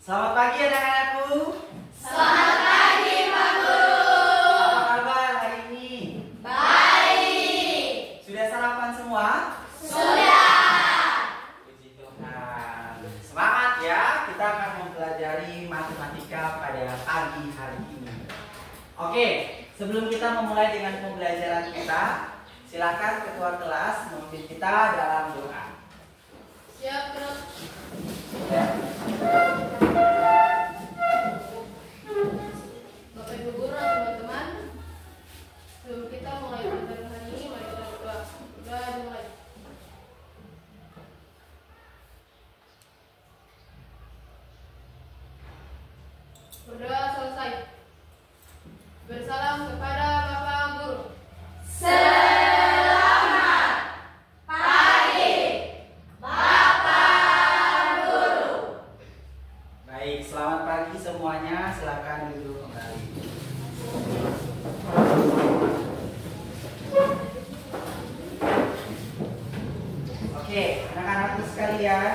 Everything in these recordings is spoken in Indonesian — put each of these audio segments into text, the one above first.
Selamat pagi anak-anakku. Selamat pagi Pak Guru. Apa kabar hari ini? Baik. Sudah sarapan semua? Sudah. Puji Tuhan. Semangat ya, kita akan mempelajari matematika pada pagi hari ini. Oke, sebelum kita memulai dengan pembelajaran kita, silakan ketua kelas memimpin kita dalam doa. Siap, Guru. Bapak Ibu Guru dan teman-teman, sebelum kita mulai pelajaran hari ini, mari kita berdoa. Sudah dimulai. Berdoa selesai. Bersalam kepada Bapak Guru. Selamat pagi, Bapak Guru. Baik, selamat pagi semuanya. Silakan duduk kembali. Oke, anak-anakku sekalian,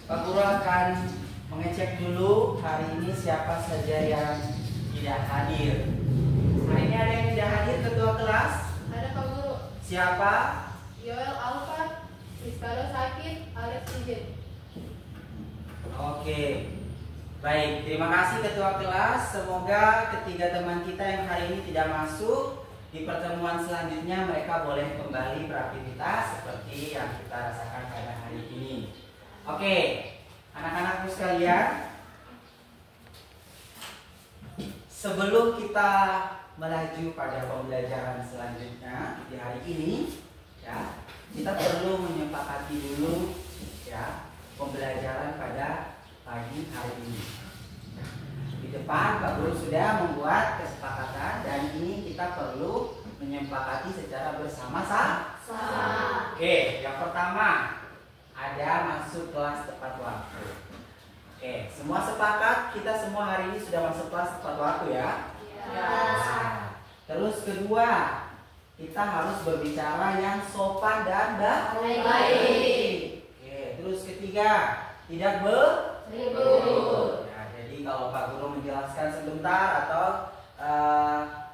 Pak Guru akan mengecek dulu hari ini siapa saja yang tidak hadir. Hari ini ada yang tidak hadir ketua kelas? Ada Pak Guru. Siapa? Yoel Alfat, Rizkalo sakit, Alex izin. Oke, baik. Terima kasih ketua kelas. Semoga ketiga teman kita yang hari ini tidak masuk, di pertemuan selanjutnya mereka boleh kembali beraktivitas seperti yang kita rasakan pada hari ini. Oke, anak-anakku sekalian, sebelum kita melaju pada pembelajaran selanjutnya di hari ini, ya, kita perlu menyepakati dulu, ya, pembelajaran pada pagi hari ini. Di depan Pak Guru sudah membuat kesepakatan dan ini kita perlu menyepakati secara bersama-sama. Oke, yang pertama ada masuk kelas tepat waktu. Oke, semua sepakat kita semua hari ini sudah masuk kelas tepat waktu ya? Nah, terus kedua, kita harus berbicara yang sopan dan baik. Oke, terus ketiga, tidak beribut. Ya, jadi kalau Pak Guru menjelaskan sebentar atau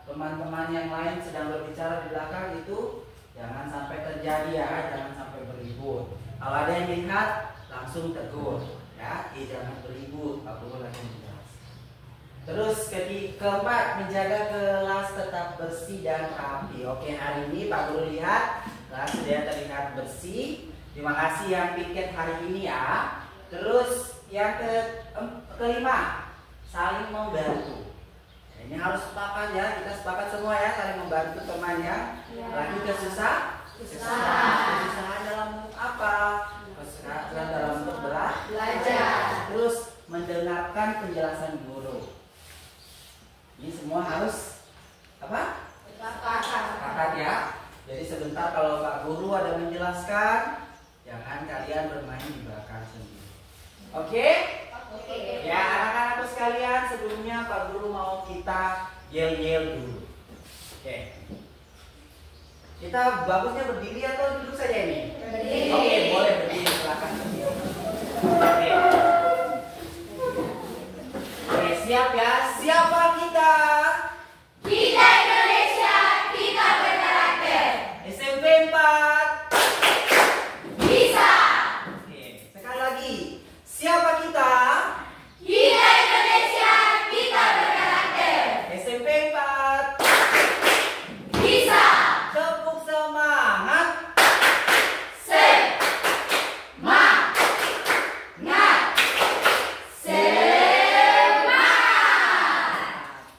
teman-teman yang lain sedang berbicara di belakang itu jangan sampai terjadi ya, jangan sampai beribut. Kalau ada yang lihat langsung tegur, ya, jangan beribut. Pak Guru lagi menjelaskan. Terus keempat, menjaga kelas tetap bersih dan rapi. Oke, hari ini Pak Guru lihat kelas sudah terlihat bersih. Terima kasih yang piket hari ini ya. Terus yang kelima, saling membantu. Ini harus sepakat ya, kita sepakat semua ya, saling membantu temannya. Lagi kesusahan dalam bentuk apa? Kesusahan dalam bentuk belajar. Terus mendengarkan penjelasan guru. Ini semua harus apa? Sepakat ya. Jadi sebentar kalau Pak Guru ada menjelaskan, jangan kalian bermain di belakang sendiri. Oke? Ya, anak-anakku sekalian, sebelumnya Pak Guru mau kita yel-yel dulu. Oke. Kita bagusnya berdiri atau duduk saja ini? Berdiri. Oke, boleh berdiri, silakan berdiri. Oke. Oke, siap ya. Siapa kita? Kita Indonesia, kita berkarakter. SMP 4. Bisa. Oke, sekali lagi. Siapa kita? Kita Indonesia, kita berkarakter. SMP 4. Bisa. Tepuk semangat. Semangat. Semangat.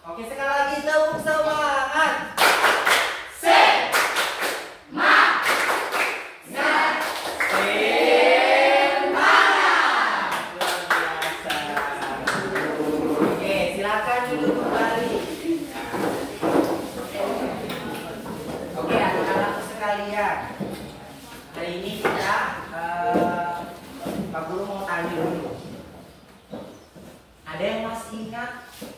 Oke, sekali lagi tepuk semangat. Semangat. Luar biasa. Oke, silakan duduk kembali. Oke, anak-anakku sekalian. Hari ini kita Pak Guru mau tanya dulu. Ada yang masih ingat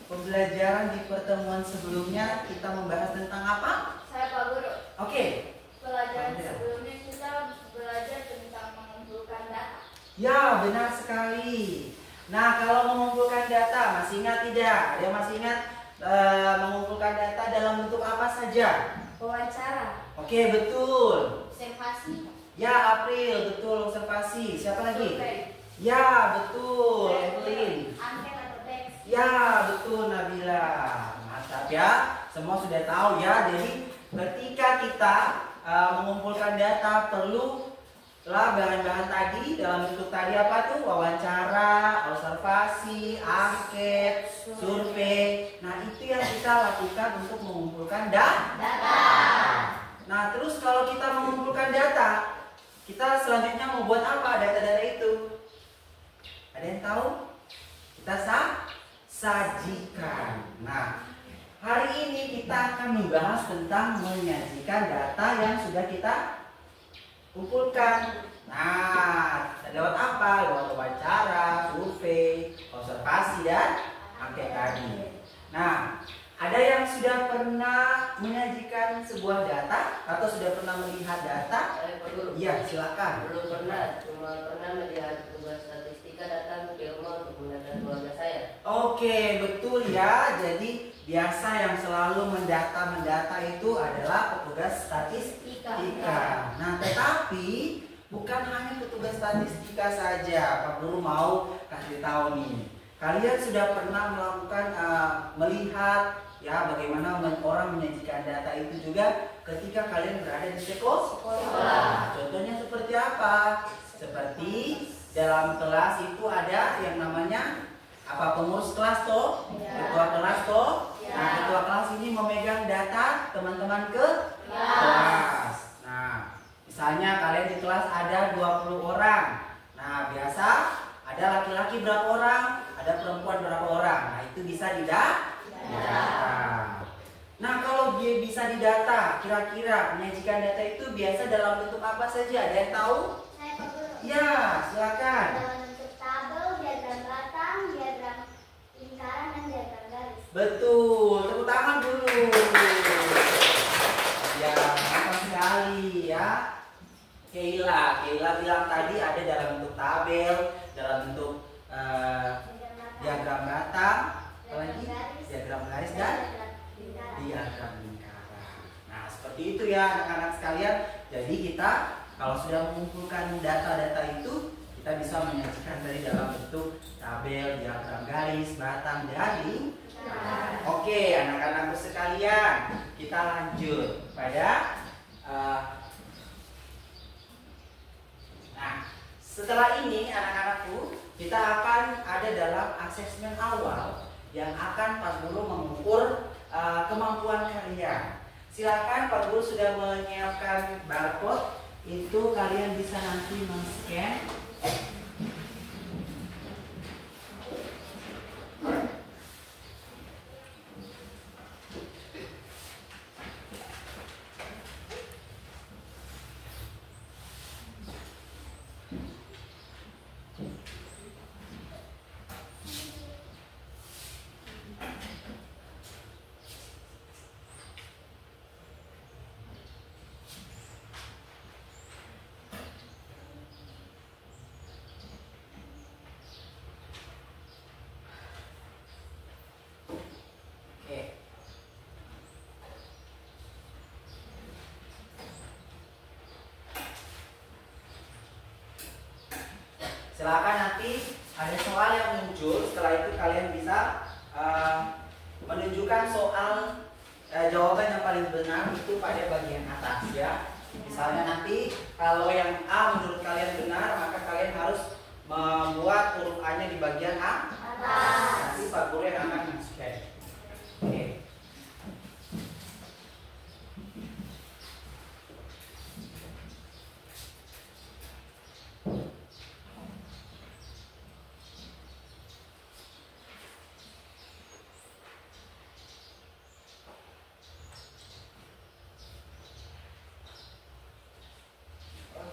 pembelajaran di pertemuan sebelumnya kita membahas tentang apa? Saya Pak Guru. Oke. Pelajaran sebelumnya kita belajar tentang mengumpulkan data. Ya, benar sekali. Nah, kalau mengumpulkan data, masih ingat tidak? Ada yang masih ingat mengumpulkan data dalam bentuk apa saja? Wawancara. Oke, betul. Observasi. Ya, April, betul, observasi. Siapa lagi? Survei. Ya, betul, Evelyn. Angket atau teks. Ya, betul, Nabila. Mantap ya. Semua sudah tahu ya. Jadi, ketika kita mengumpulkan data, perlu lah bahan-bahan tadi dalam bentuk tadi apa tuh? Wawancara, observasi, angket, survei. Nah, itu yang kita lakukan untuk mengumpulkan data. Nah, terus kalau kita mengumpulkan data, kita selanjutnya mau buat apa data-data itu? Ada yang tahu? Kita sajikan. Nah, hari ini kita akan membahas tentang menyajikan data yang sudah kita kumpulkan. Nah, lewat apa? Lewat wawancara, survei, observasi, dan angket tadi. Nah, ada yang sudah pernah menyajikan sebuah data atau sudah pernah melihat data? Iya, silakan. Belum pernah, cuma pernah melihat tugas statistika datang ke rumah untuk mendata keluarga saya. Oke, betul ya. Jadi biasa yang selalu mendata itu adalah petugas statistika. Nah, tetapi bukan hanya petugas statistika saja. Pak Guru mau kasih tahu nih. Kalian sudah pernah melakukan melihat ya bagaimana orang menyajikan data itu juga ketika kalian berada di sekolah. Contohnya seperti apa? Seperti dalam kelas itu ada yang namanya apa, pengurus kelas toh, ketua kelas toh. Nah, ketua kelas ini memegang data teman-teman ke kelas. Nah, misalnya kalian di kelas ada 20 orang. Nah, biasa ada laki-laki berapa orang, ada perempuan berapa orang. Nah, itu bisa didata. Nah, kalau dia bisa didata, kira-kira menyajikan data itu biasa dalam bentuk apa saja? Ada yang tahu? Saya Pak Guru. Ya, silakan. Dalam bentuk tabel, diagram batang, diagram lingkaran, dan diagram garis. Betul, tepuk tangan dulu. Ya, mantap sekali ya. Keila bilang tadi ada dalam bentuk tabel, dalam bentuk diagram batang, apalagi diagram garis dan diagram lingkaran. Nah, seperti itu ya anak-anak sekalian. Jadi kita kalau sudah mengumpulkan data-data itu, kita bisa menyajikan dari dalam bentuk tabel, diagram garis, batang, dan lingkaran. Oke, anak-anakku sekalian, kita lanjut pada nah, setelah ini anak-anakku, kita akan ada dalam asesmen awal yang akan Pak Guru mengukur kemampuan kalian. Silakan, Pak Guru sudah menyiapkan barcode, itu kalian bisa nanti men-scan. Silakan, nanti ada soal yang muncul. Setelah itu kalian bisa menunjukkan soal jawaban yang paling benar itu pada bagian atas ya. Misalnya nanti kalau yang A menurut kalian benar, maka kalian harus membuat huruf A-nya di bagian atas. Nanti Pak Guru yang akan men-scan. Oke.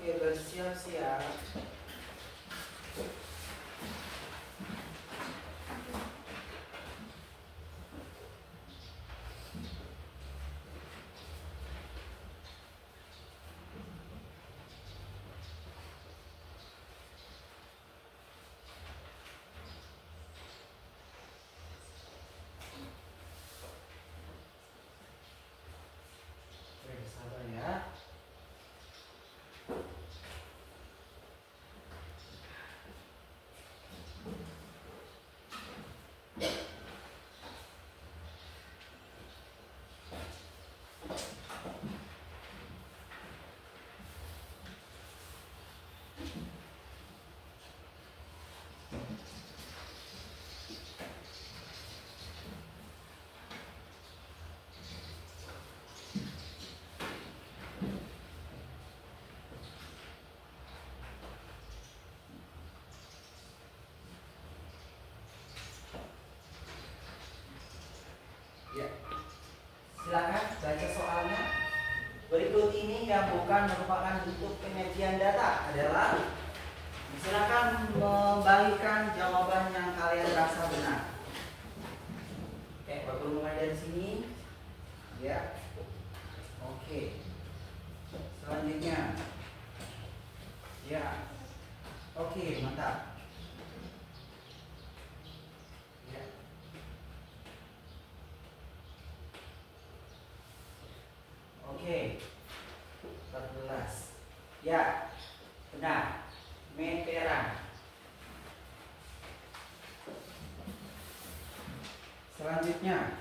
Oke, bersiap-siap. Silakan baca soalnya. Berikut ini yang bukan merupakan bentuk penyajian data adalah, silakan membagikan jawaban yang kalian rasa benar. Oke, Pak Guru mulai dari sini. Ya. Oke. Selanjutnya. Ya. Oke, mantap. Ya. Oke. 14. Ya. Benar. Meteran. Selanjutnya,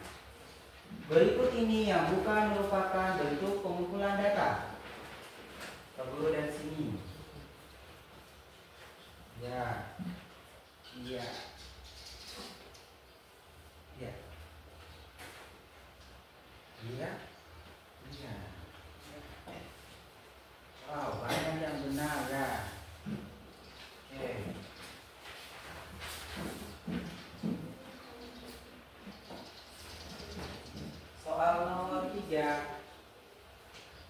berikut ini yang bukan merupakan bentuk pengumpulan data. Pak Guru dari sini. Ya. Iya. Iya. Iya. Iya. Wow, banyak yang benar ya. Oke. Soal nomor 3.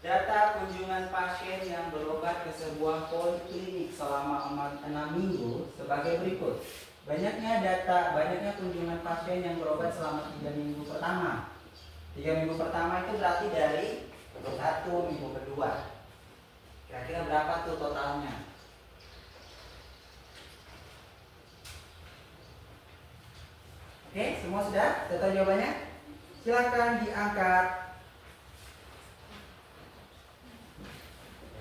Data kunjungan pasien yang berobat ke sebuah poliklinik selama 6 minggu sebagai berikut. Banyaknya kunjungan pasien yang berobat selama 3 minggu pertama. 3 minggu pertama itu berarti dari 1 minggu kedua. Kira-kira berapa tuh totalnya? Oke, semua sudah? Sudah tahu jawabannya? Silakan diangkat.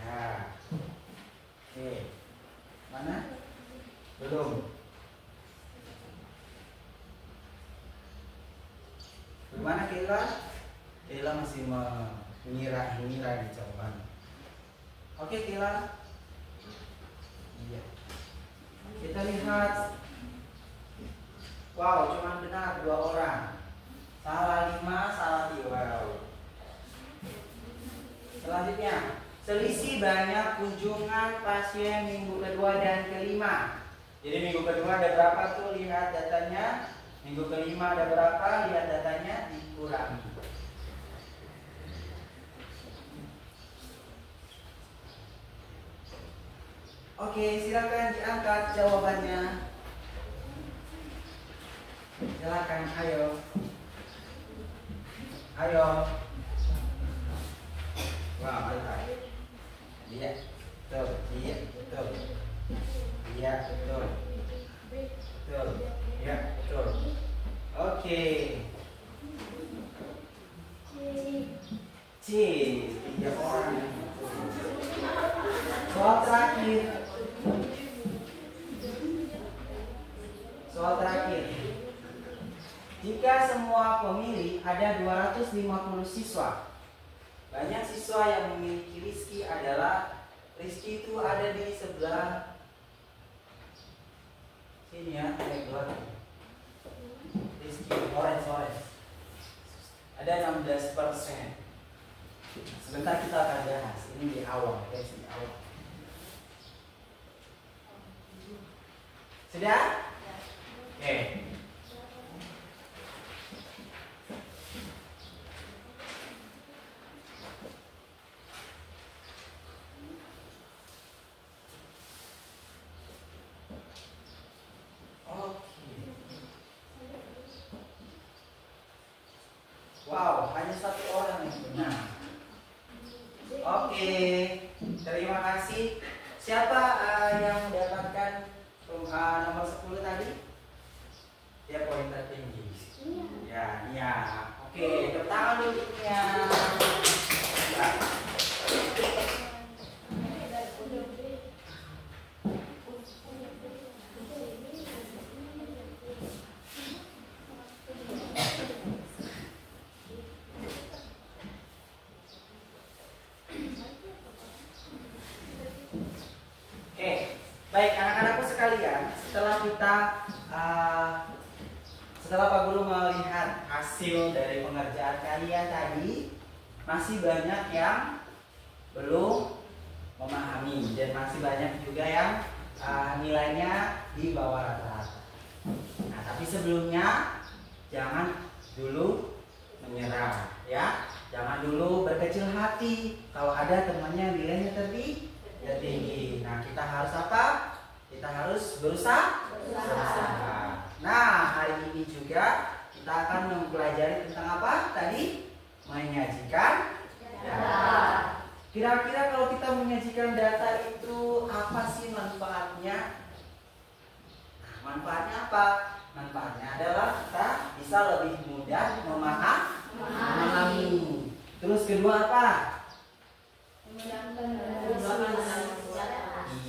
Ya. Oke. Mana? Belum. Gimana Kila? Kila masih mengira di jawaban. Oke Kila. Iya. Kita lihat. Wow, cuma benar 2 orang. Salah 5, salah 3. Wow. Selanjutnya, selisih banyak kunjungan pasien minggu kedua dan kelima. Jadi minggu kedua ada berapa tuh? Lihat datanya. Minggu kelima ada berapa? Lihat datanya, dikurangi. Oke, silakan diangkat jawabannya. Silakan, ayo. Ayo. Wah, mantap. Iya, betul. Iya, betul. Iya, betul. Betul. Iya, betul. Oke. C, 3 orang. Soal terakhir. Soal terakhir. Jika semua pemilih ada 250 siswa, banyak siswa yang memiliki Rizky adalah, Rizky itu ada di sebelah sini ya, Rizky orange. Ada 16%. Sebentar kita akan bahas. Ini di awal, guys, di awal. Sudah? Oke. Wow, hanya 1 orang yang benar. Oke, terima kasih. Siapa yang mendapatkan nomor 10 tadi? Dia poin tertinggi. Ya, iya. Oke, tepuk tangan dulu ya. Ya. Baik, anak-anakku sekalian, setelah Pak Guru melihat hasil dari pengerjaan kalian tadi, masih banyak yang belum memahami dan masih banyak juga yang nilainya di bawah rata-rata. Nah, tapi sebelumnya jangan dulu menyerah, ya. Jangan dulu berkecil hati kalau ada temannya nilainya tertinggi. Nah, kita harus apa? Kita harus berusaha. Nah, hari ini juga kita akan mempelajari tentang apa tadi? Menyajikan data. Kira-kira kalau kita menyajikan data itu apa sih manfaatnya? Nah, manfaatnya apa? Manfaatnya adalah kita bisa lebih mudah memahami. Terus kedua apa?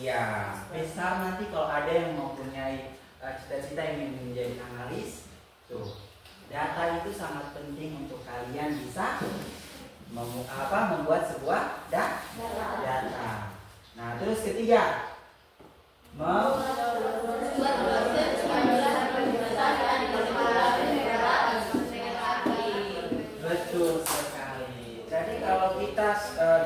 Iya, besar nanti kalau ada yang mempunyai cita-cita ingin menjadi analis, tuh data itu sangat penting untuk kalian bisa membuat sebuah data. Nah, terus ketiga, betul sekali. Jadi kalau kita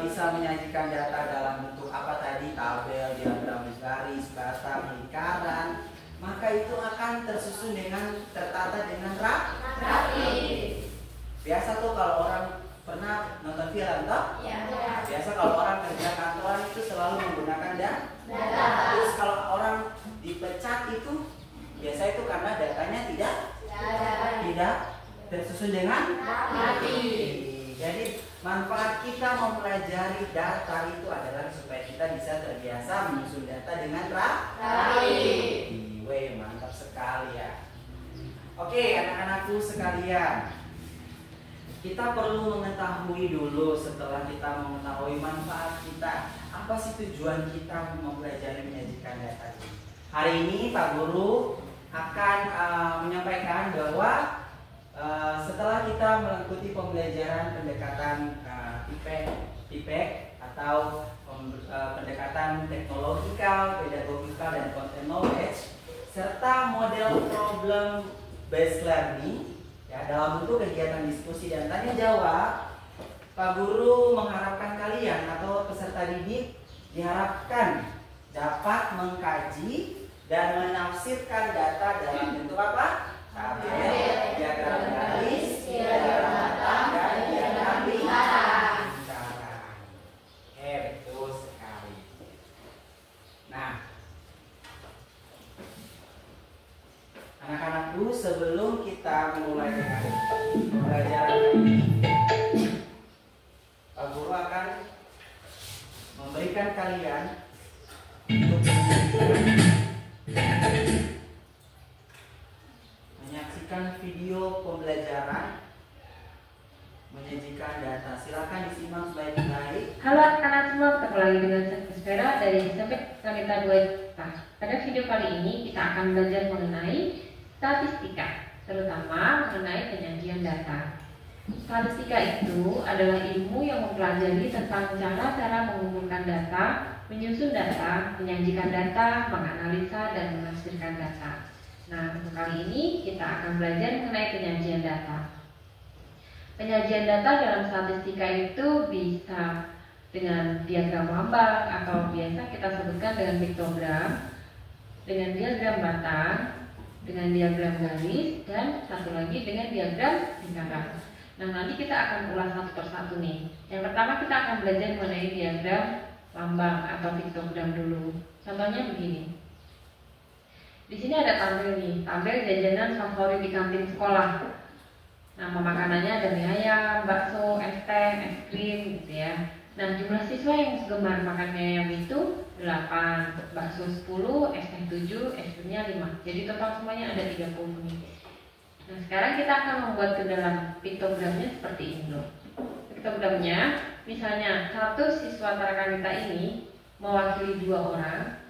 bisa menyajikan data dalam bentuk apa tadi, tabel, diagram garis, batang, lingkaran, maka itu akan tersusun dengan tertata dengan rapi. Biasa tuh kalau orang pernah nonton film toh? Ya. Biasa kalau orang kerja kantoran itu selalu menggunakan data. Terus kalau orang dipecat itu biasa itu karena datanya tidak tersusun dengan rapi. Jadi manfaat kita mempelajari data itu adalah supaya kita bisa terbiasa menyusun data dengan rapi. Wih, mantap sekali ya. Oke, anak-anakku sekalian, kita perlu mengetahui dulu setelah kita mengetahui manfaat kita, apa sih tujuan kita mempelajari menyajikan data ini. Hari ini Pak Guru akan menyampaikan bahwa setelah kita mengikuti pembelajaran pendekatan IPEK atau pendekatan teknologikal, pedagogikal, dan content knowledge, serta model problem based learning, ya, dalam bentuk kegiatan diskusi dan tanya jawab, Pak Guru mengharapkan kalian atau peserta didik diharapkan dapat mengkaji dan menafsirkan data dalam bentuk apa? Tabel, diagram garis, diagram batang, dan diagram lingkaran. Betul sekali. Nah, anak-anakku, sebelum kita mulai dengan pelajaran ini, Pak Guru akan memberikan kalian untuk menyaksikan video pembelajaran menyajikan data. Silakan disimak baik-baik. Halo anak-anak semua, ketemu lagi dengan saya Vera dari Sampai Wanita 2. Pada video kali ini kita akan belajar mengenai statistika, terutama mengenai penyajian data. Statistika itu adalah ilmu yang mempelajari tentang cara-cara mengumpulkan data, menyusun data, menyajikan data, menganalisa, dan menafsirkan data. Nah, untuk kali ini kita akan belajar mengenai penyajian data. Penyajian data dalam statistika itu bisa dengan diagram lambang atau biasa kita sebutkan dengan piktogram, dengan diagram batang, dengan diagram garis, dan satu lagi dengan diagram lingkaran. Nah, nanti kita akan ulas satu persatu nih. Yang pertama kita akan belajar mengenai diagram lambang atau piktogram dulu. Contohnya begini. Di sini ada tabel nih, tabel jajanan favorit di kantin sekolah. Nama makanannya ada mie ayam, bakso, es teh, es krim gitu ya. Nah, jumlah siswa yang gemar makan mie ayam itu 8, bakso 10, es teh 7, es krimnya 5. Jadi total semuanya ada 30 nih. Nah, sekarang kita akan membuat ke dalam piktogramnya seperti ini loh. Piktogramnya, misalnya satu siswa tarakanita ini mewakili 2 orang.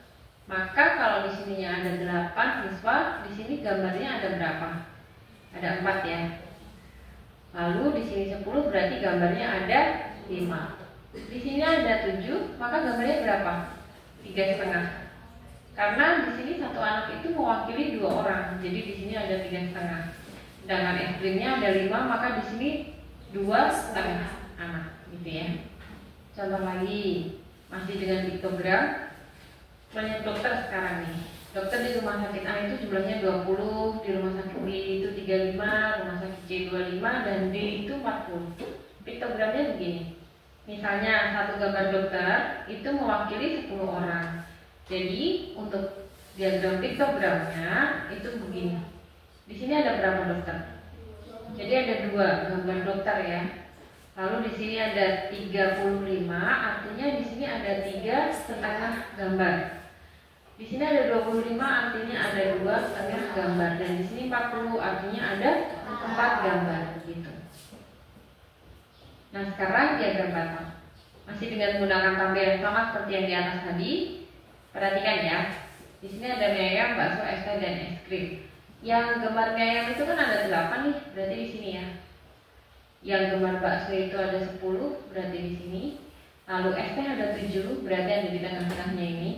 Maka kalau di sininya ada 8 siswa, di sini gambarnya ada berapa? Ada 4 ya. Lalu di sini 10 berarti gambarnya ada 5. Di sini ada 7, maka gambarnya berapa? 3,5. Karena di sini satu anak itu mewakili 2 orang, jadi di sini ada 3,5. Sedangkan es krimnya ada 5, maka di sini 2,5 anak, gitu ya. Contoh lagi, masih dengan piktogram. Banyak dokter sekarang nih. dokter di rumah sakit A itu jumlahnya 20, di rumah sakit B itu 35, rumah sakit C 25, dan D itu 40. Piktogramnya begini. Misalnya satu gambar dokter itu mewakili 10 orang. Jadi untuk diagram piktogramnya itu begini. Di sini ada berapa dokter? Jadi ada 2 gambar dokter ya. Lalu di sini ada 35, artinya di sini ada 3 setengah gambar. Di sini ada 25, artinya ada 2 setengah gambar, dan di sini 40, artinya ada 4 gambar gitu. Nah, sekarang diagram batang. Masih dengan menggunakan tabel yang sama seperti yang di atas tadi. Perhatikan ya. Di sini ada mie ayam, bakso, es teh, dan es krim. Yang gambar mie ayam itu kan ada 8 nih, berarti di sini ya. Yang gambar bakso itu ada 10, berarti di sini. Lalu es teh ada 7, berarti ada di tengah-tengahnya ini.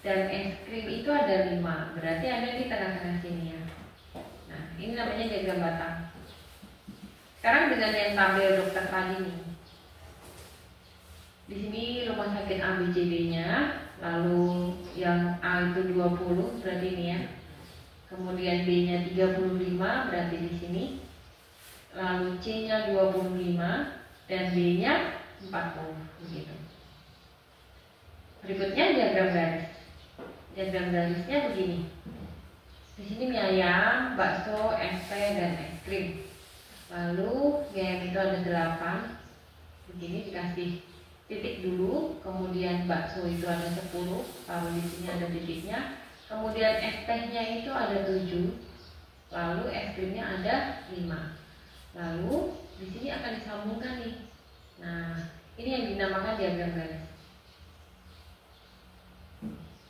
Dan es krim itu ada 5, berarti ada di tengah-tengah sini ya. Nah, ini namanya diagram batang. Sekarang dengan yang tabel dokter tadi nih. Di sini rumah sakit A, B, C, D-nya, lalu yang A itu 20, berarti ini ya. Kemudian B-nya 35, berarti di sini. Lalu C-nya 25 dan D-nya 40 begitu. Berikutnya diagram garis. Diagram garisnya begini. Di sini mie ayam, bakso, es teh, dan es krim. Lalu mie ayam itu ada 8. Begini dikasih titik dulu, kemudian bakso itu ada 10, lalu di sini ada titiknya. Kemudian es tehnya itu ada 7. Lalu es krimnya ada 5. Lalu di sini akan disambungkan nih. Nah, ini yang dinamakan diagram garis.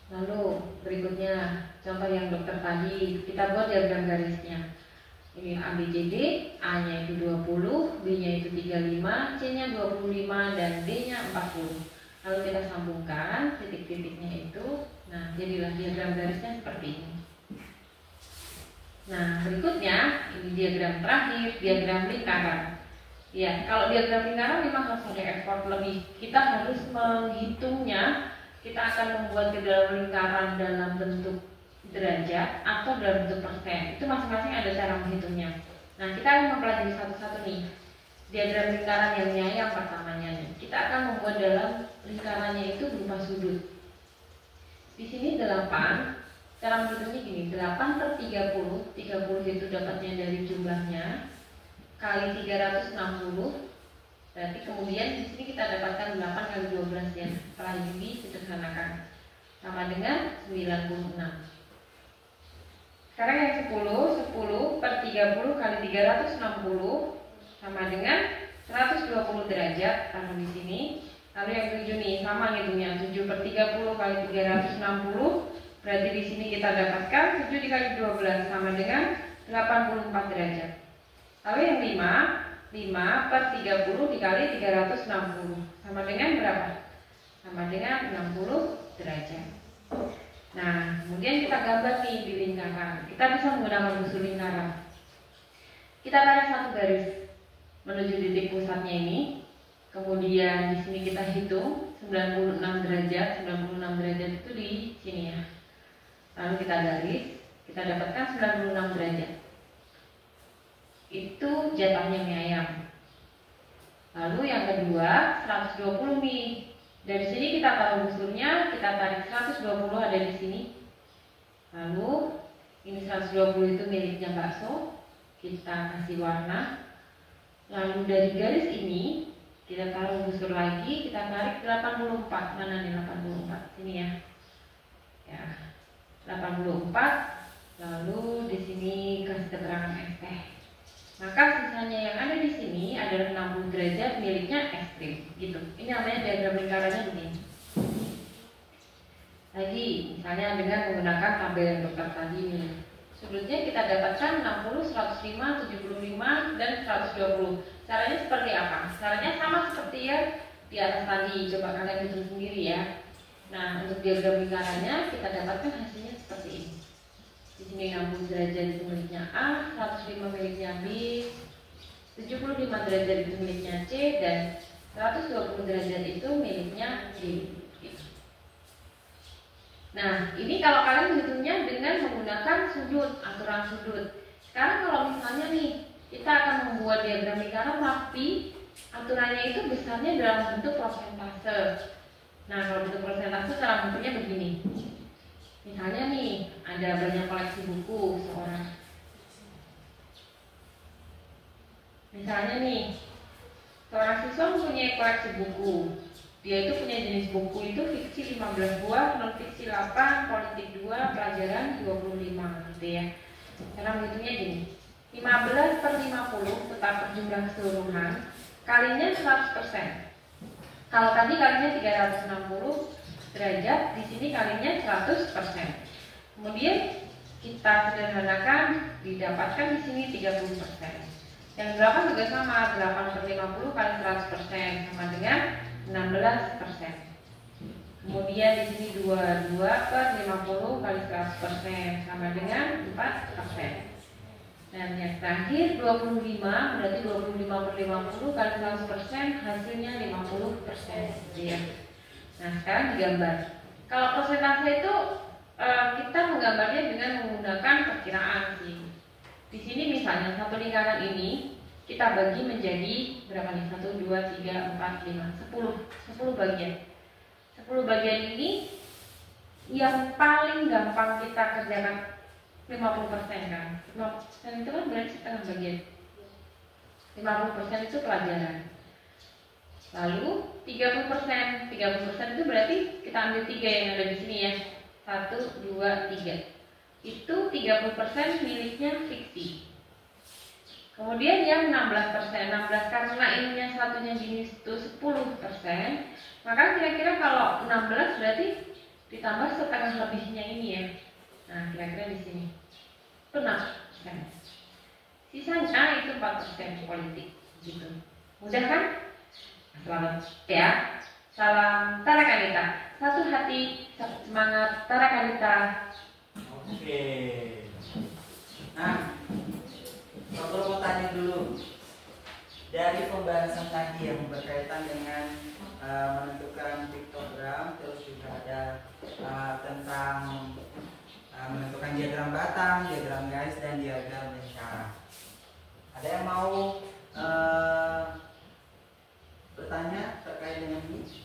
Lalu berikutnya contoh yang dokter tadi, kita buat diagram garisnya. Ini A, B, C, D, A-nya itu 20, B-nya itu 35, C-nya 25, dan D-nya 40. Lalu kita sambungkan titik-titiknya itu. Nah, jadilah diagram garisnya seperti ini. Nah, berikutnya ini diagram terakhir, diagram lingkaran. Ya, kalau diagram lingkaran memang harus ada effort lebih. Kita harus menghitungnya. Kita akan membuat ke dalam lingkaran dalam bentuk derajat atau dalam bentuk persen. Itu masing-masing ada cara menghitungnya. Nah, kita akan mempelajari satu-satu nih. Diagram lingkaran yang pertamanya nih. Kita akan membuat dalam lingkarannya itu berupa sudut. Di sini 8. Cara menghitungnya gini, 8 per 30. 30 itu dapatnya dari jumlahnya kali 360. Berarti kemudian di sini kita dapatkan 8 kali 12 ya. Setelah ini disederhanakan sama dengan 96. Sekarang yang 10 per 30 kali 360 sama dengan 120 derajat. Taruh di sini. Lalu yang 7 nih sama ngitungnya, 7 per 30 kali 360. Berarti di sini kita dapatkan 7 dikali 12 sama dengan 84 derajat. Lalu yang 5 per 30 dikali 360 sama dengan berapa? Sama dengan 60 derajat. Nah, kemudian kita gambar nih di lingkaran. Kita bisa menggunakan busur lingkaran. Kita tarik satu garis menuju titik pusatnya ini. Kemudian di sini kita hitung 96 derajat. 96 derajat itu di sini ya. Lalu kita garis, kita dapatkan 96 derajat. Itu jatahnya mie ayam. Lalu yang kedua 120 nih. Dari sini kita taruh busurnya, kita tarik 120 ada di sini. Lalu ini 120 itu miliknya bakso. Kita kasih warna. Lalu dari garis ini kita taruh busur lagi, kita tarik 84. Mana nih 84? Sini ya. Ya. 84. Lalu di sini kasih keterangan es teh. Maka sisanya yang ada di sini adalah 60 derajat miliknya es krim, gitu. Ini namanya diagram lingkarannya begini. Lagi, misalnya dengan menggunakan tabel yang dokter tadi nih. Sudutnya kita dapatkan 60, 105, 75, dan 120. Caranya seperti apa? Caranya sama seperti yang di atas tadi. Coba kalian hitung sendiri ya. Nah, untuk diagram lingkarannya kita dapatkan hasilnya seperti ini. Di sini 60 derajat itu miliknya A, 105 miliknya B, 75 derajat itu miliknya C, dan 120 derajat itu miliknya D. Nah, ini kalau kalian menghitungnya dengan menggunakan sudut, aturan sudut. Sekarang kalau misalnya nih, kita akan membuat diagram lingkaran tapi aturannya itu besarnya dalam bentuk persentase. Nah, kalau bentuk persentase cara bentuknya begini. Misalnya nih, ada banyak koleksi buku seorang. Misalnya nih, seorang siswa mempunyai koleksi buku. Dia itu punya jenis buku itu fiksi 15 buah, non fiksi 8, politik 2, pelajaran 25 gitu ya. Cara menghitungnya gini. 15 per 50 tetap jumlah keseluruhan kalinya 100%. Kalau tadi kalinya 360 derajat, di sini kalinya 100%. Kemudian kita sederhanakan, didapatkan di sini 30%. Yang 8 juga sama, 8 per 50 kali 100% sama dengan 16%. Kemudian di sini 22 per 50 kali 100% sama dengan 4%. Dan yang terakhir 25 berarti 25 per 50 kali 100% hasilnya 50%. Ya. Nah sekarang digambar. Kalau persentase itu kita menggambarnya dengan menggunakan perkiraan sih. Di sini misalnya satu lingkaran ini kita bagi menjadi berapa nih? 1, 2, 3, 4, 5, 10 bagian. 10 bagian ini yang paling gampang kita kerjakan 50% kan. 50% itu kan berarti setengah bagian. 50% itu pelajaran. Lalu 30%. 30% itu berarti kita ambil 3 yang ada di sini ya. 1, 2, 3. Itu 30% miliknya fiksi. Kemudian yang 16%, 16 karena ininya satunya jenis itu 10%, maka kira-kira kalau 16 berarti ditambah setengah lebihnya ini ya. Nah, kira-kira di sini. Itu 6%. Sisanya itu 4% politik gitu. Mudah kan? Selamat ya. Salam Tara Kanita. Satu hati, satu semangat Tara Kanita. Oke. Nah, aku mau tanya dulu. Dari pembahasan tadi yang berkaitan dengan menentukan piktogram, terus juga ada tentang menentukan diagram batang, diagram garis, dan diagram lingkaran. Ada yang mau bertanya terkait dengan ini?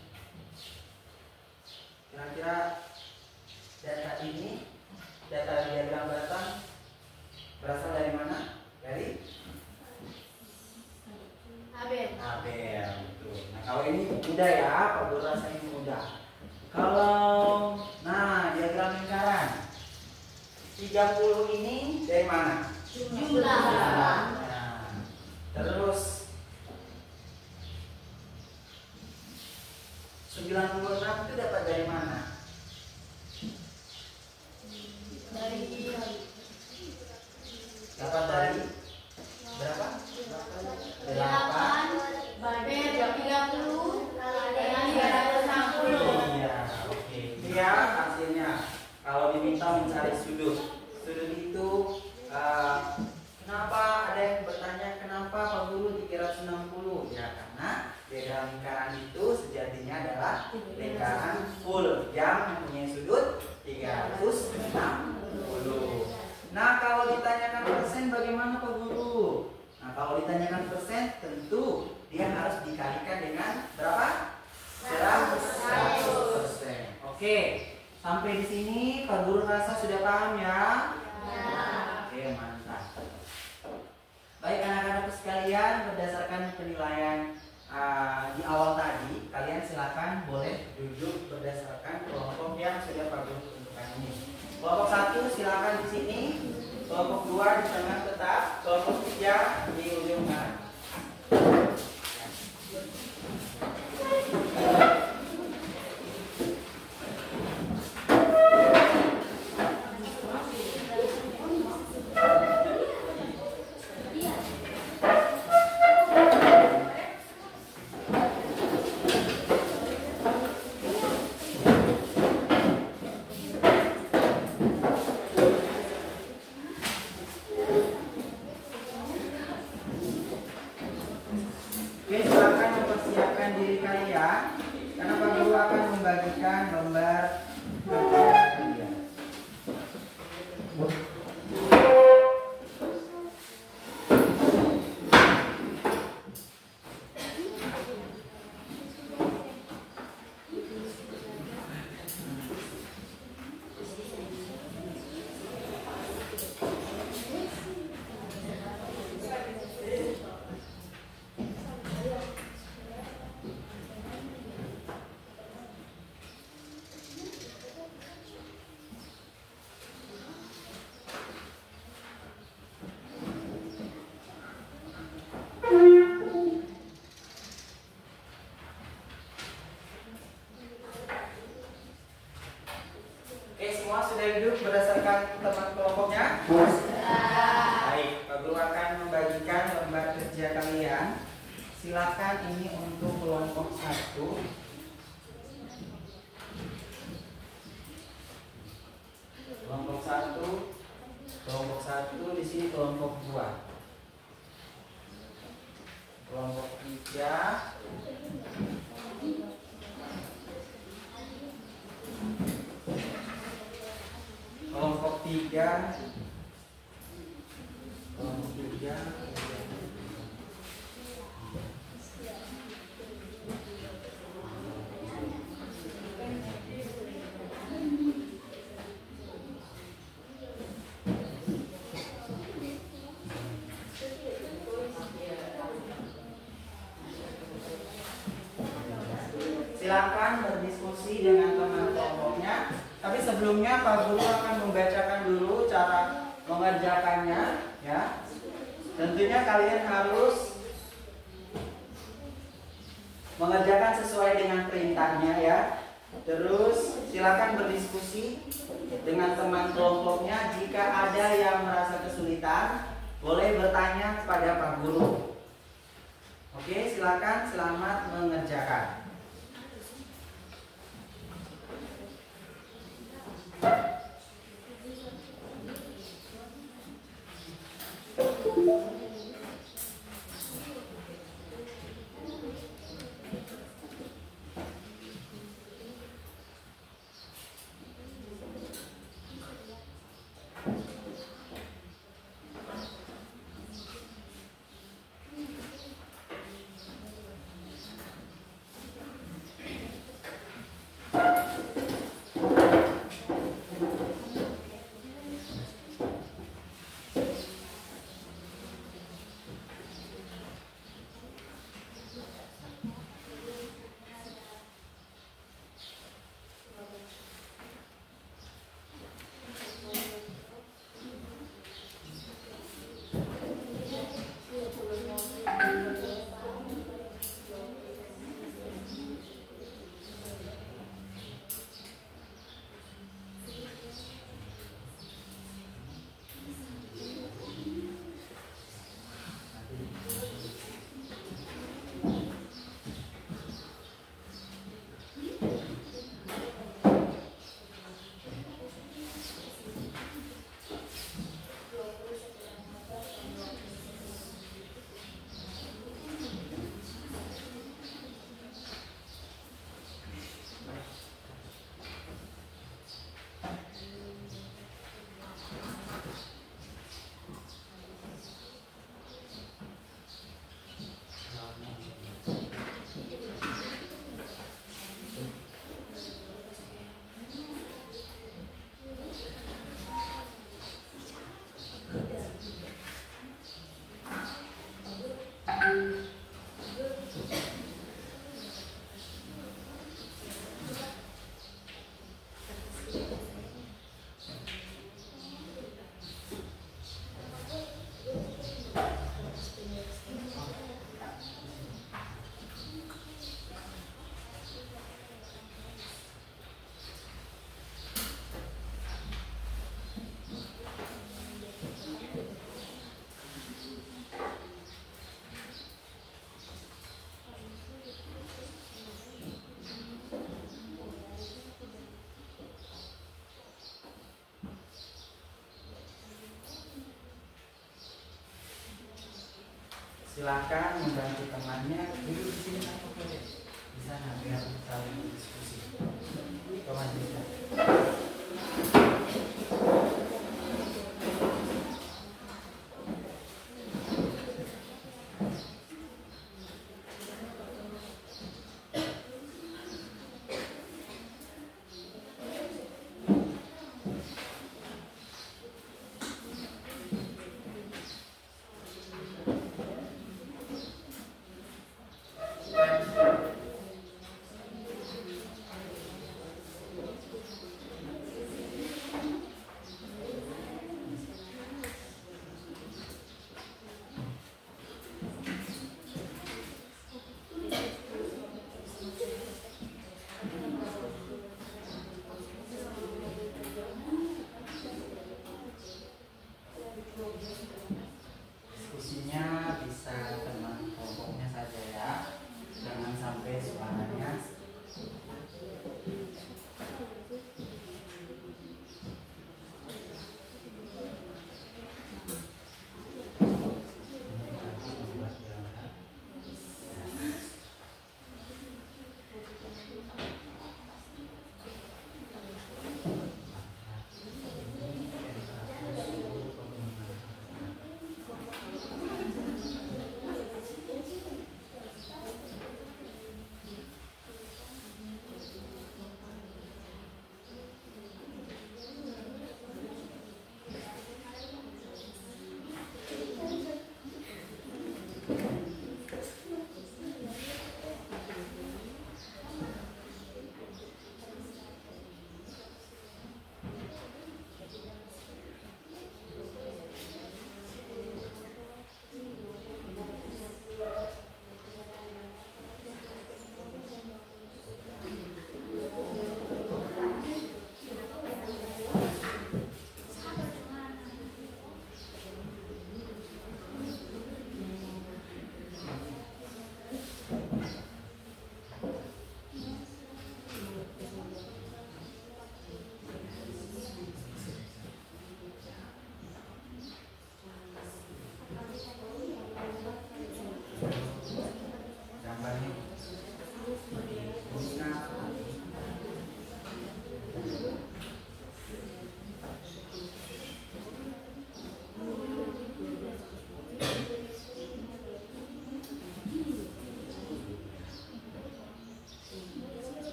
Kira-kira data ini, data diagram batang berasal dari mana? Dari Abel. Abel, betul. Nah kalau ini mudah ya, Pak Guru rasanya mudah. Kalau, nah diagram lingkaran 30 ini dari mana? Jumlah. Nah, terus 96 itu dapat dari mana? Dapat dari berapa? 8 Babel 30 dengan 360. Iya, oke. Ini ya hasilnya. Kalau diminta mencari sudut, sudut itu kenapa ada yang bertanya kenapa Pak Guru 360? Ya karena diagram lingkaran itu sejatinya adalah lingkaran full yang mempunyai sudut 360. Nah kalau ditanyakan persen bagaimana Pak Guru? Nah kalau ditanyakan persen tentu dia harus dikalikan dengan berapa? 100%. Oke, sampai di sini Pak Guru rasa sudah paham ya? Oke, mantap. Baik anak-anakku sekalian, berdasarkan penilaian di awal tadi, kalian silakan boleh duduk berdasarkan kelompok yang sudah Pak Guru tentukan ini. Kelompok 1 silakan di sini, kelompok 2 di tengah tetap, kelompok 3 di ujung kanan. Sudah duduk berdasarkan teman kelompoknya? Baik, Pak Guru akan membagikan lembar kerja kalian. Silakan ini untuk kelompok 1. Kelompok 1 di sini kelompok 2. Kelompok 3. Kelompok 3. Silakan berdiskusi dengan teman kelompoknya. Tapi sebelumnya Pak Guru akan membacakan dulu cara mengerjakannya, ya. Tentunya kalian harus mengerjakan sesuai dengan perintahnya, ya. Terus silakan berdiskusi dengan teman kelompoknya. Jika ada yang merasa kesulitan, boleh bertanya kepada Pak Guru. Oke, silakan, selamat mengerjakan. Silakan membantu temannya duduk di sini atau di sana biar saling diskusi. Coba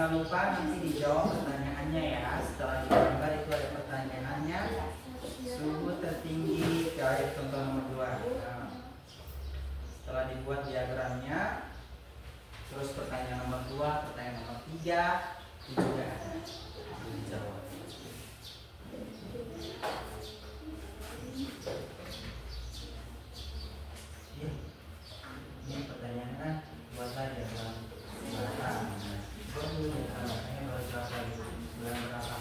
jangan lupa nanti dijawab pertanyaannya ya. Setelah digambar itu ada pertanyaannya. Suhu tertinggi, kayak contoh nomor 2. Nah, setelah dibuat diagramnya, terus pertanyaan nomor 2, pertanyaan nomor 3 itu juga ada. Itu dijawab. Ini pertanyaannya kan buat saja bulan berapa? Baru ya, bulan berapa? Bulan berapa?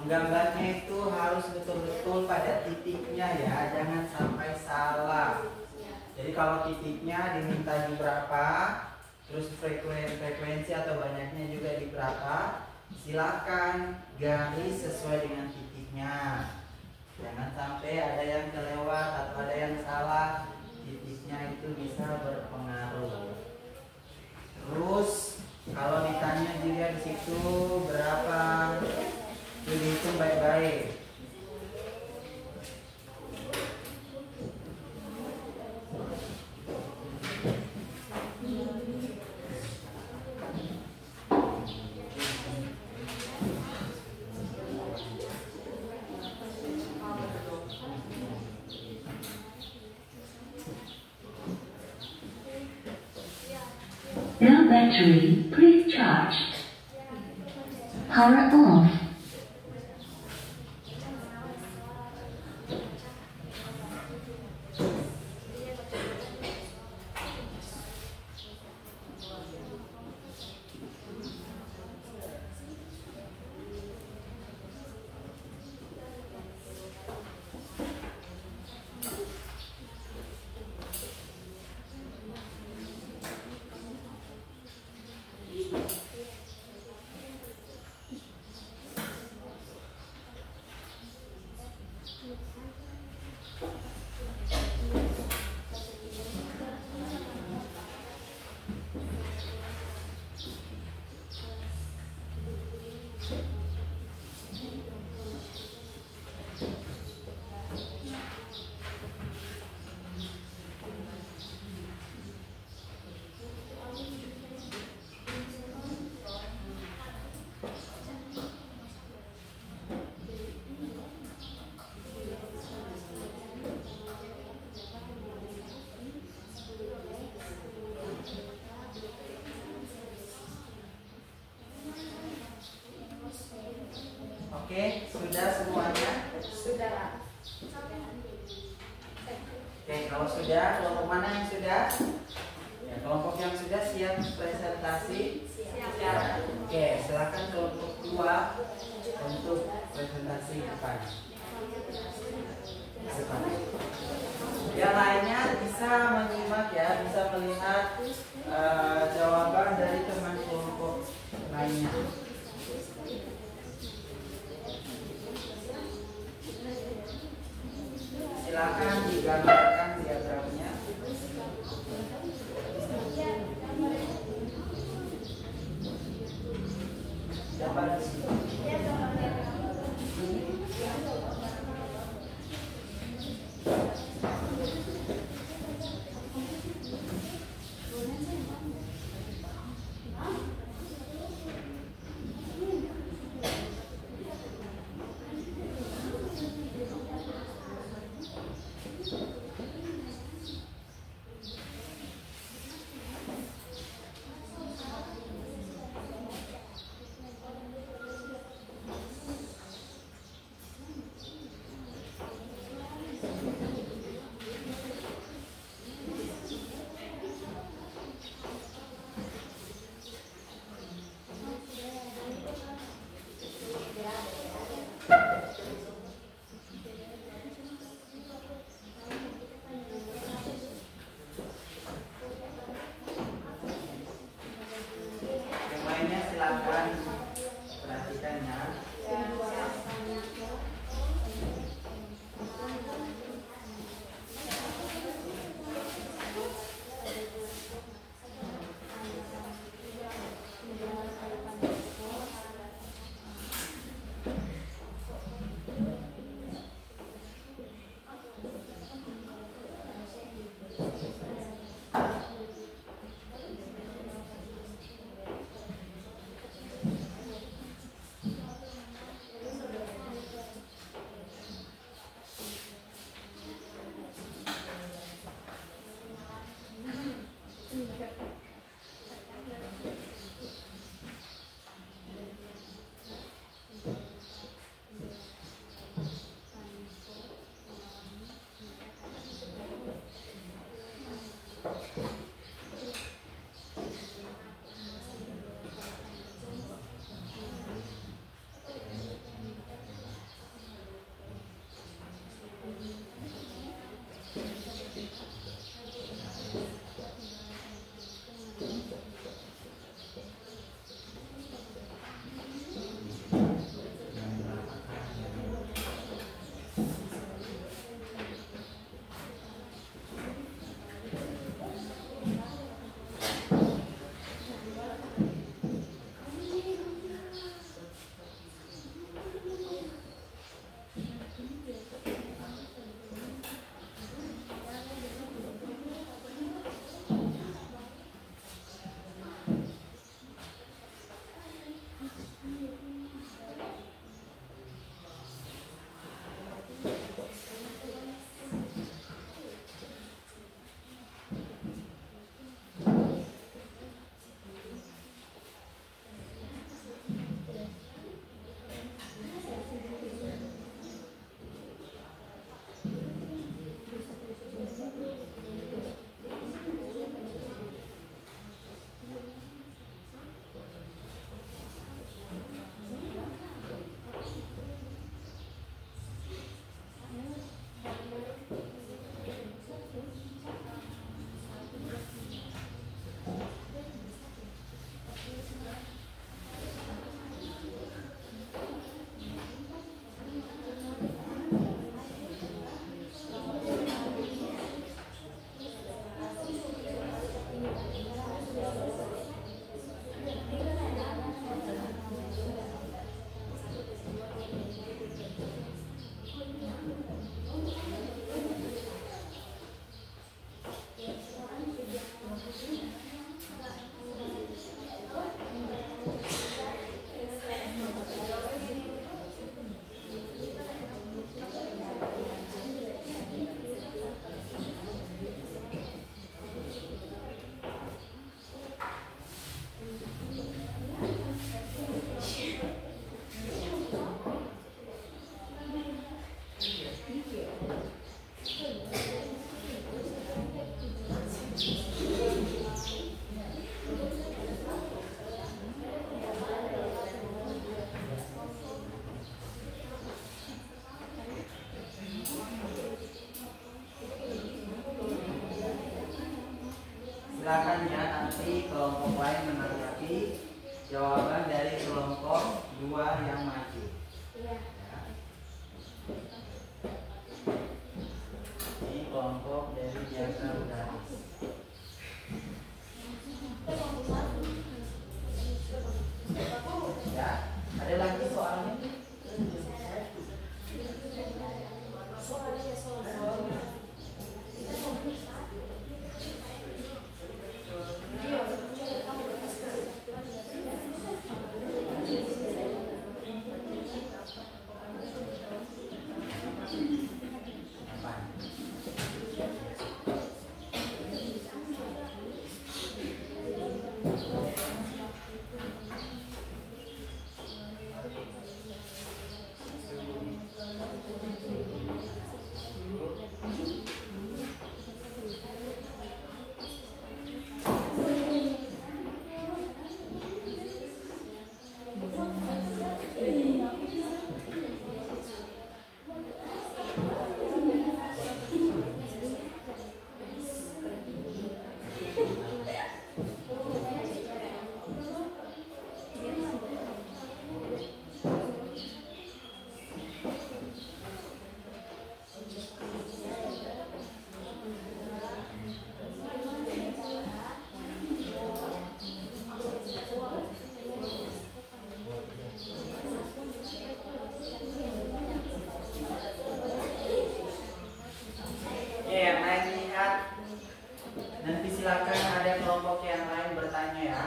Menggambarnya itu harus betul-betul pada titiknya ya, jangan sampai salah. Jadi kalau titiknya diminta di berapa, terus frekuensi atau banyaknya juga di berapa, silakan garis sesuai dengan titiknya. Jangan sampai ada yang kelewat atau ada yang salah, titiknya itu bisa berpengaruh. Terus kalau ditanya juga di situ berapa, itu dihitung baik-baik. Now battery, please charge. Power off. Oke, sudah semuanya? Sudah. Oke, kalau sudah, kelompok mana yang sudah? Ya, kelompok yang sudah siap presentasi? Siap. Oke, silakan kelompok 2 untuk presentasi depan. Yang lainnya bisa menyimak ya, bisa melihat jawaban dari teman kelompok lainnya. Silakan digambarkan diagramnya. Dapat di sini. silakan ya nanti kelompok lain menanggapi jawaban dari kelompok 2 yang maju. Iya. Ya. Ini kelompok dari biasa udaris. Ya, ada lagi soalnya? Silakan ada kelompok yang lain bertanya ya.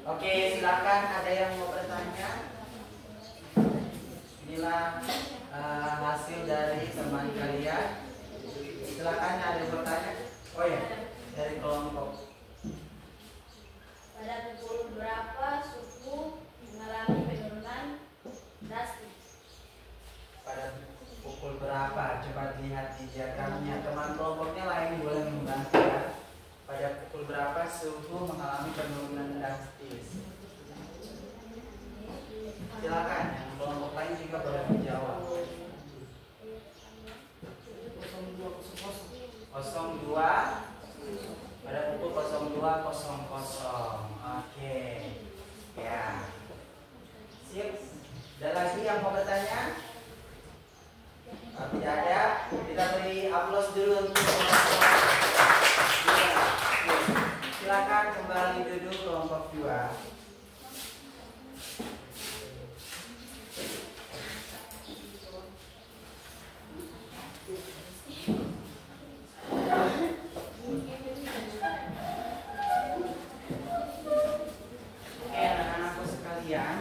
Oke, silakan ada yang mau bertanya. Inilah hasil dari teman kalian. Silakan ada yang bertanya. Oh ya, dari kelompok. Pada pukul berapa suku mengalami penurunan drastis? Pada pukul berapa? Coba lihat di diagramnya. Teman kelompoknya lain boleh membantu ya. Pada pukul berapa suhu mengalami penurunan drastis? Silakan, yang kelompok lain juga boleh menjawab. 02 pada pukul 02.00. Oke. Ya. Sip. Ada lagi yang mau bertanya? Tidak ada. Kita beri aplaus dulu untuk silakan kembali duduk kelompok 2. Oke, anak-anakku sekalian,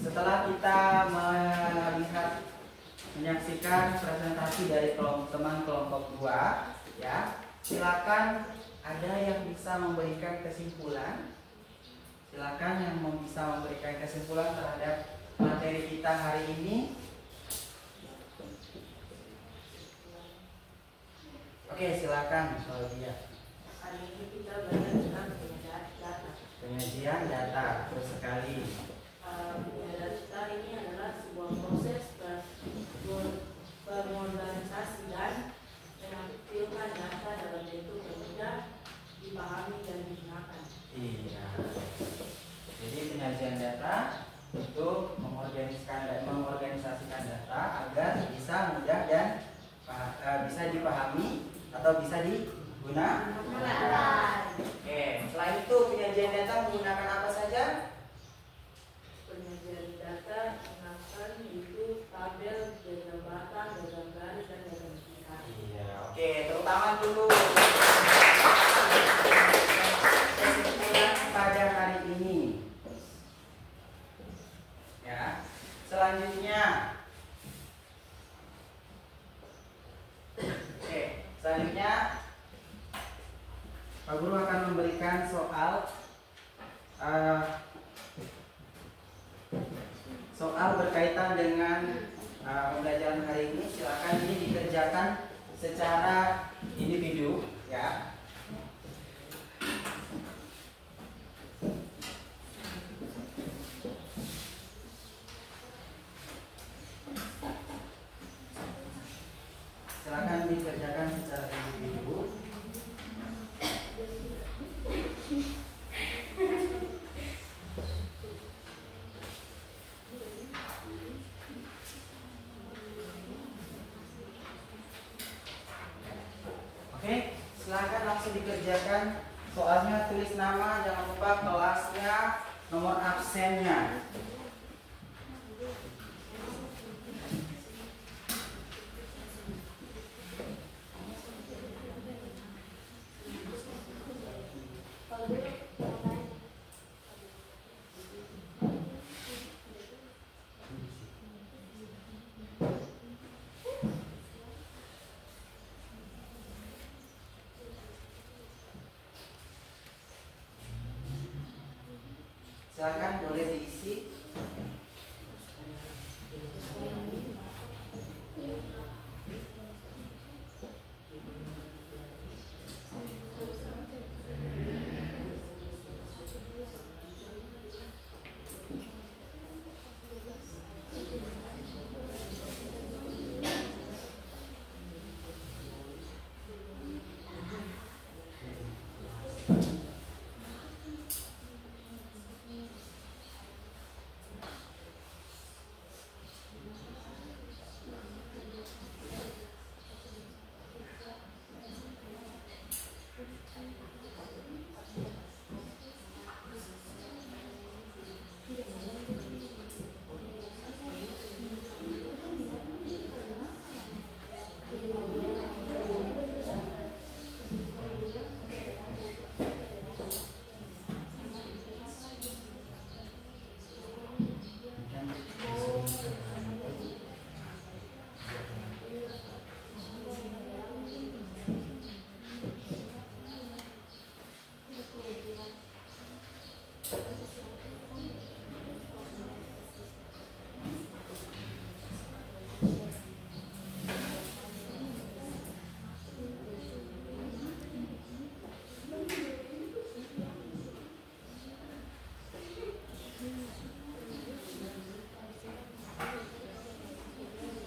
setelah kita menyaksikan presentasi dari teman kelompok 2 ya, silakan ada yang bisa memberikan kesimpulan. Silakan yang bisa memberikan kesimpulan terhadap materi kita hari ini. Oke, silakan kalau dia. Hari ini kita belajar tentang Penyajian data terus sekali. penyajian data ini adalah sebuah proses berorganisasi dan menampilkan data dalam bentuk yang mudah dipahami dan digunakan. Iya. Jadi penyajian data untuk mengorganisasikan data agar bisa mudah dan bisa dipahami atau bisa digunakan. Oke, selain itu penyajian data menggunakan apa saja? Penyajian data menggunakan itu tabel, diagram batang, diagram garis, dan diagram tingkat. Iya, oke, terutama dulu kesimpulan pada hari ini. Ya, selanjutnya Pak Guru akan memberikan soal berkaitan dengan pembelajaran hari ini. Silakan ini dikerjakan secara individu ya. Silakan dikerjakan secara individu. Oke, silakan langsung dikerjakan. Soalnya tulis nama, jangan lupa kelasnya, nomor absennya. Silakan boleh diisi.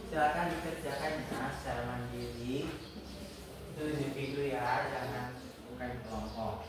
Silakan dikerjakan ya secara mandiri. Itu individu ya, jangan bukan kelompok.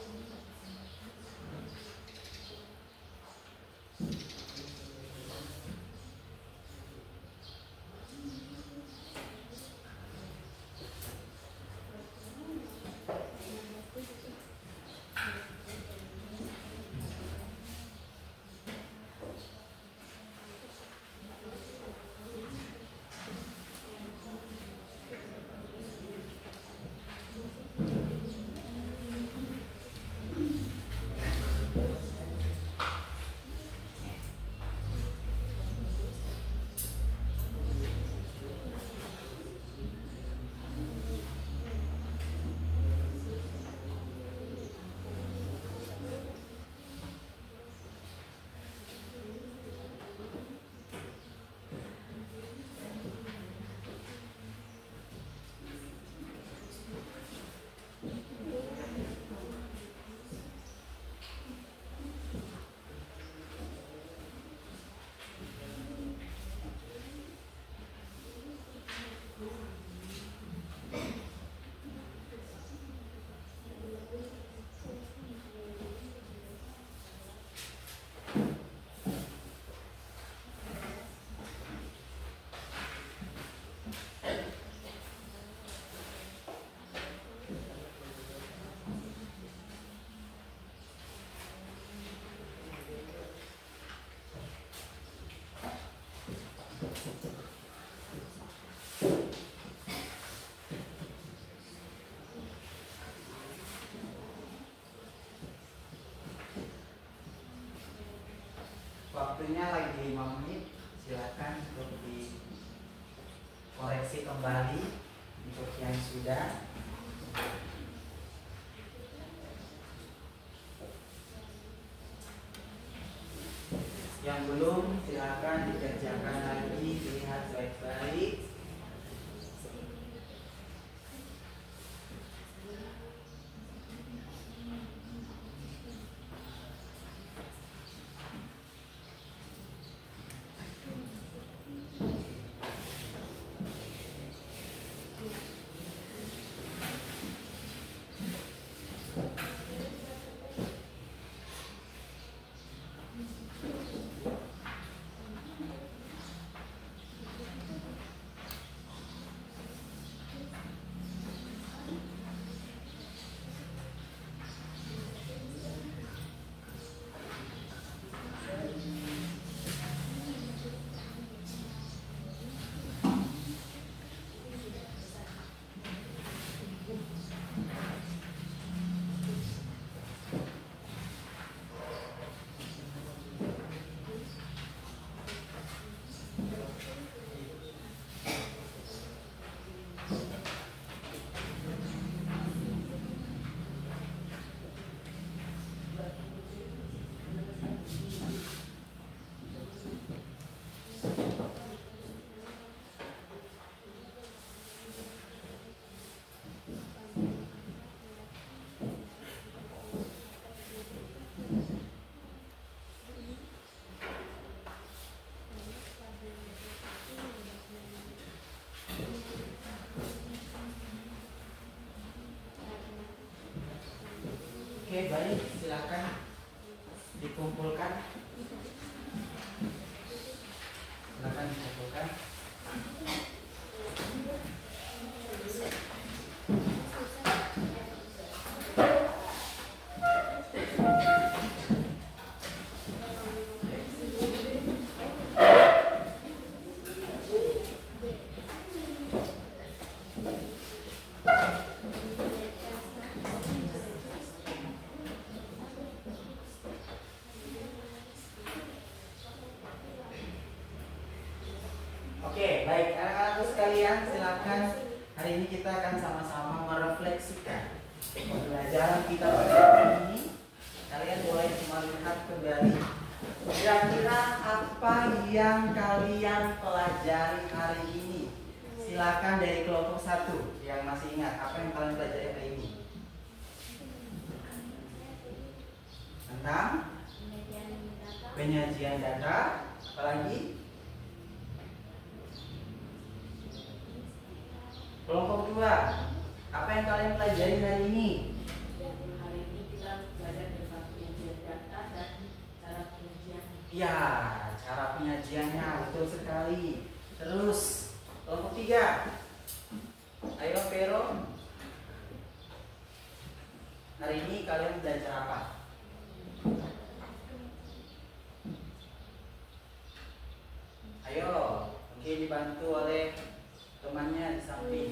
Waktunya lagi 5 menit. Silakan untuk dikoreksi kembali untuk yang sudah. belum silakan dikerjakan lagi, lihat baik-baik. Oke, baik, silakan dikumpulkan. Silakan dikumpulkan. Oke, baik anak-anakku sekalian, silakan hari ini kita akan sama-sama merefleksikan pembelajaran kita pada hari ini. Kalian boleh melihat kembali kira-kira apa yang kalian pelajari hari ini. Silakan dari kelompok 1 yang masih ingat apa yang kalian pelajari hari ini. Tentang penyajian data, apalagi? Kelompok 2, apa yang kalian pelajari hari ini? Hari ini kita belajar tentang penyajian data dan cara penyajian. Ya, cara penyajiannya, betul sekali. Terus, kelompok 3, ayo Vero. Hari ini kalian belajar apa? Ayo, mungkin dibantu oleh temannya di samping.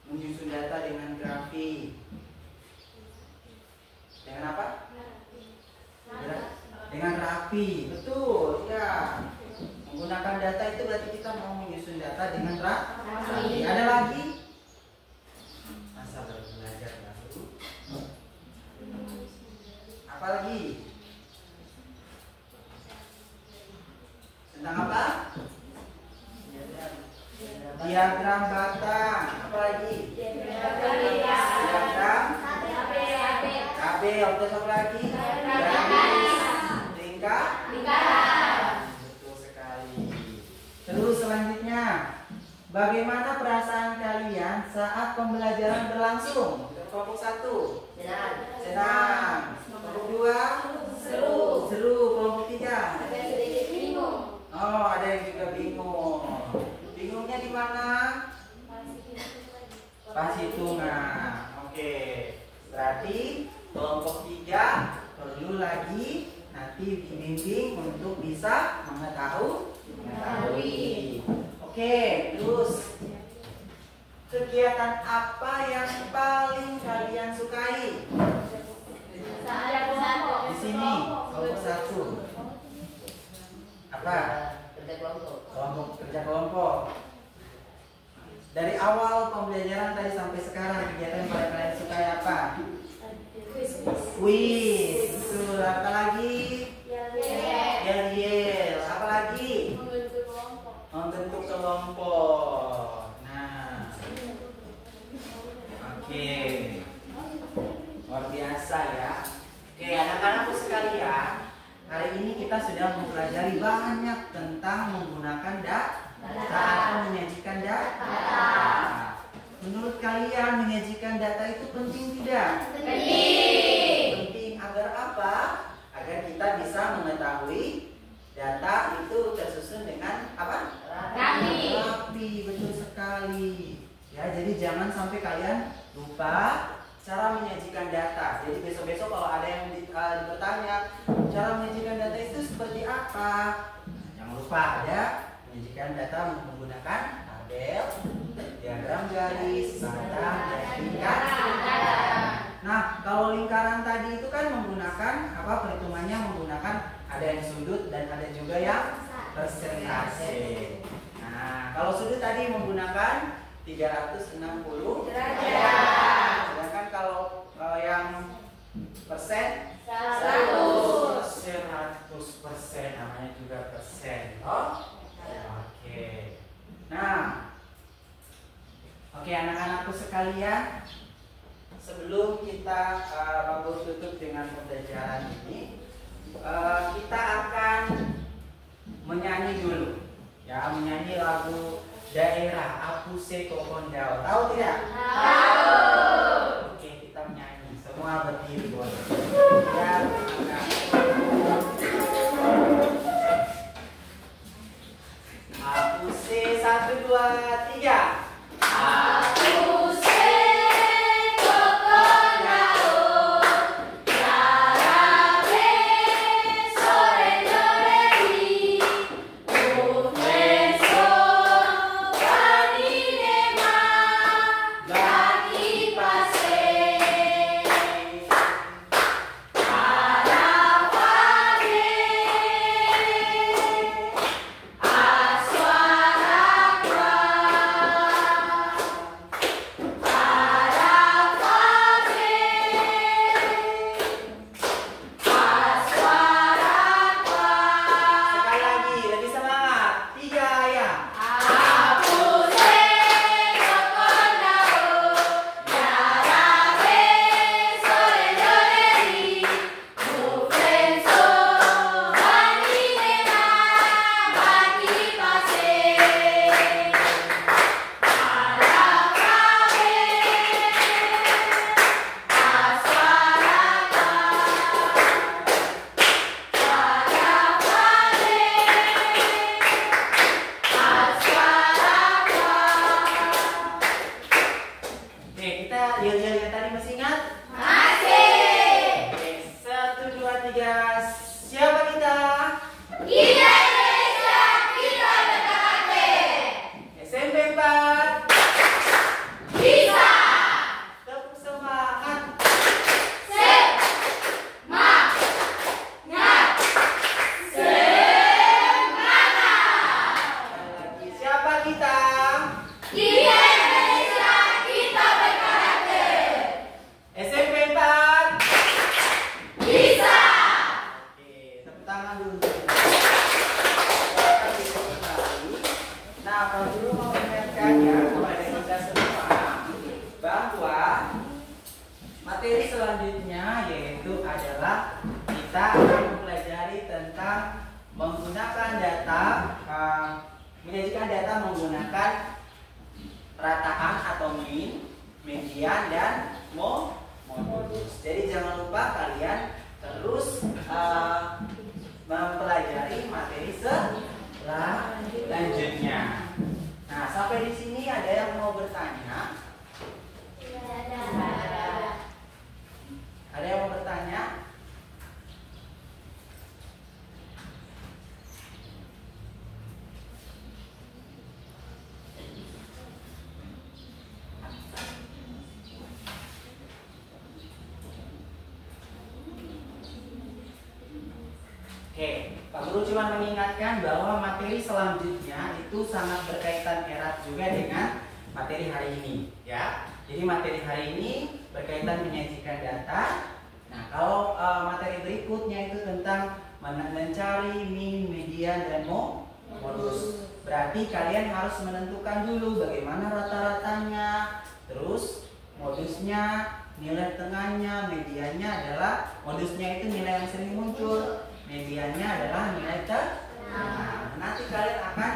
Menyusun data dengan grafik. Dengan apa? Dengan rapi, betul ya. Menggunakan data itu berarti kita mau menyusun data dengan rapi. Ada lagi? Masa baru belajar baru? Apa lagi? Tentang apa? Diagram batang. Apa lagi? Diagram KB. Terus apa lagi? Lingkaran. Betul sekali. Terus selanjutnya, bagaimana perasaan kalian saat pembelajaran berlangsung? Kelompok 1, senang. Kelompok 2, seru. Kelompok 3, oh, ada yang juga bingung. Bingungnya di mana? Pas hitungan. Oke. Berarti kelompok 3 perlu lagi nanti dibimbing untuk bisa mengetahui. Oke, terus kegiatan apa yang paling kalian sukai? Di sini kelompok 1. Apa? Kerja kelompok. Dari awal pembelajaran tadi sampai sekarang kegiatan yang paling kalian sukai apa? Kuis. Betul. Apa lagi? kelompok. Nah, oke, luar biasa ya. Oke, anak-anakku sekalian, hari ini kita sudah mempelajari banyak tentang menggunakan data atau menyajikan data. Menurut kalian menyajikan data itu penting tidak? Penting. Penting agar apa? Agar kita bisa mengetahui data itu tersusun dengan apa? Rapi. Rapi, betul sekali. Ya, jadi jangan sampai kalian lupa cara menyajikan data. Jadi besok-besok kalau ada yang bertanya cara menyajikan data itu seperti apa, jangan lupa ada menyajikan data menggunakan tabel, diagram garis, batang, dan lingkaran. Nah, kalau lingkaran tadi itu kan menggunakan apa, perhitungannya menggunakan ada yang sudut dan ada juga yang persentase. Nah, kalau sudut tadi menggunakan 360 derajat. Sedangkan kalau yang persen 100%, namanya juga persen. Oh, oke. Nah, oke anak-anakku sekalian, sebelum kita tutup dengan pembelajaran ini, kita akan menyanyi dulu, ya, menyanyi lagu daerah Apuse Kokondao. Tahu tidak? Tahu. Oke, kita menyanyi. Semua berdiri boleh. Ya, Apuse 1, 2, 3. Materi selanjutnya yaitu adalah kita akan mempelajari tentang menggunakan data, menyajikan data menggunakan rataan atau mean, median, dan modulus. Jadi jangan lupa kalian terus mempelajari materi selanjutnya. Nah, sampai di sini ada yang mau bertanya? Ada yang mau bertanya? Oke, Pak Guru cuma mengingatkan bahwa materi selanjutnya itu sangat berkaitan erat juga dengan materi hari ini, ya. Jadi materi hari ini berkaitan menyajikan data. Nah, kalau materi berikutnya itu tentang mencari mean, median, dan modulus. Berarti kalian harus menentukan dulu bagaimana rata-ratanya, terus modusnya, nilai tengahnya, mediannya adalah modusnya itu nilai yang sering muncul, mediannya adalah nilai tengah. Nanti kalian akan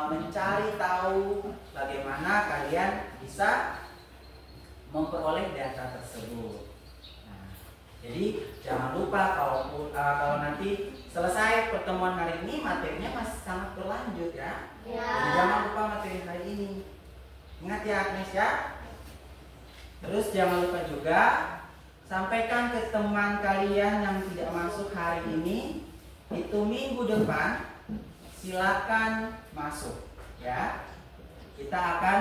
mencari tahu bagaimana kalian bisa memperoleh data tersebut. Nah, jadi jangan lupa kalau nanti selesai pertemuan hari ini materinya masih sangat berlanjut ya. Jadi jangan lupa materi hari ini. Ingat ya Agnes ya. Terus jangan lupa juga sampaikan ke teman kalian yang tidak masuk hari ini, itu minggu depan silakan masuk ya. Kita akan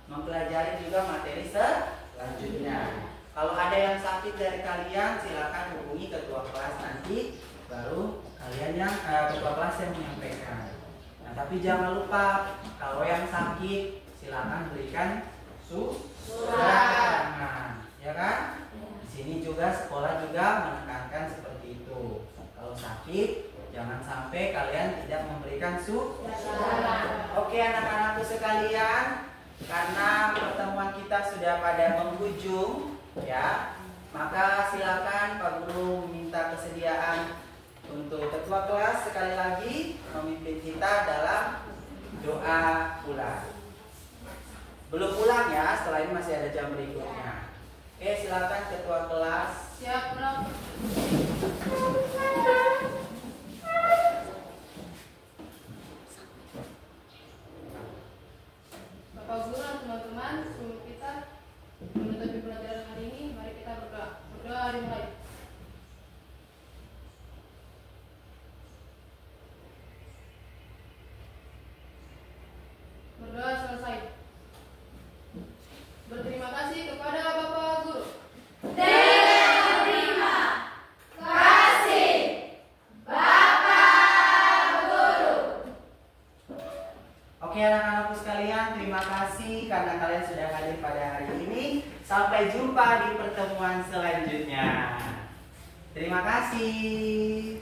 mempelajari juga materi selanjutnya. Kalau ada yang sakit dari kalian silakan hubungi ketua kelas nanti, baru kalian yang ketua kelas yang menyampaikan. Nah, tapi jangan lupa kalau yang sakit silakan berikan surat keterangan, ya kan? Di sini juga sekolah juga menekankan seperti itu. Kalau sakit jangan sampai kalian tidak memberikan surat. Oke anak-anakku sekalian, karena pertemuan kita sudah pada penghujung ya, maka silakan Pak Guru minta kesediaan untuk ketua kelas sekali lagi memimpin kita dalam doa pulang. Belum pulang ya, setelah ini masih ada jam berikutnya. Oke, silakan ketua kelas. Siap, pulang. Bapak Guru dan teman-teman, sebelum kita menutupi pelajaran hari ini, mari kita berdoa. Berdoa dimulai. Berdoa selesai. Berterima kasih kepada Bapak Guru. Terima kasih, Bapak Guru. Oke anak-anakku sekalian, terima kasih karena kalian sudah hadir pada hari ini. Sampai jumpa di pertemuan selanjutnya. Terima kasih.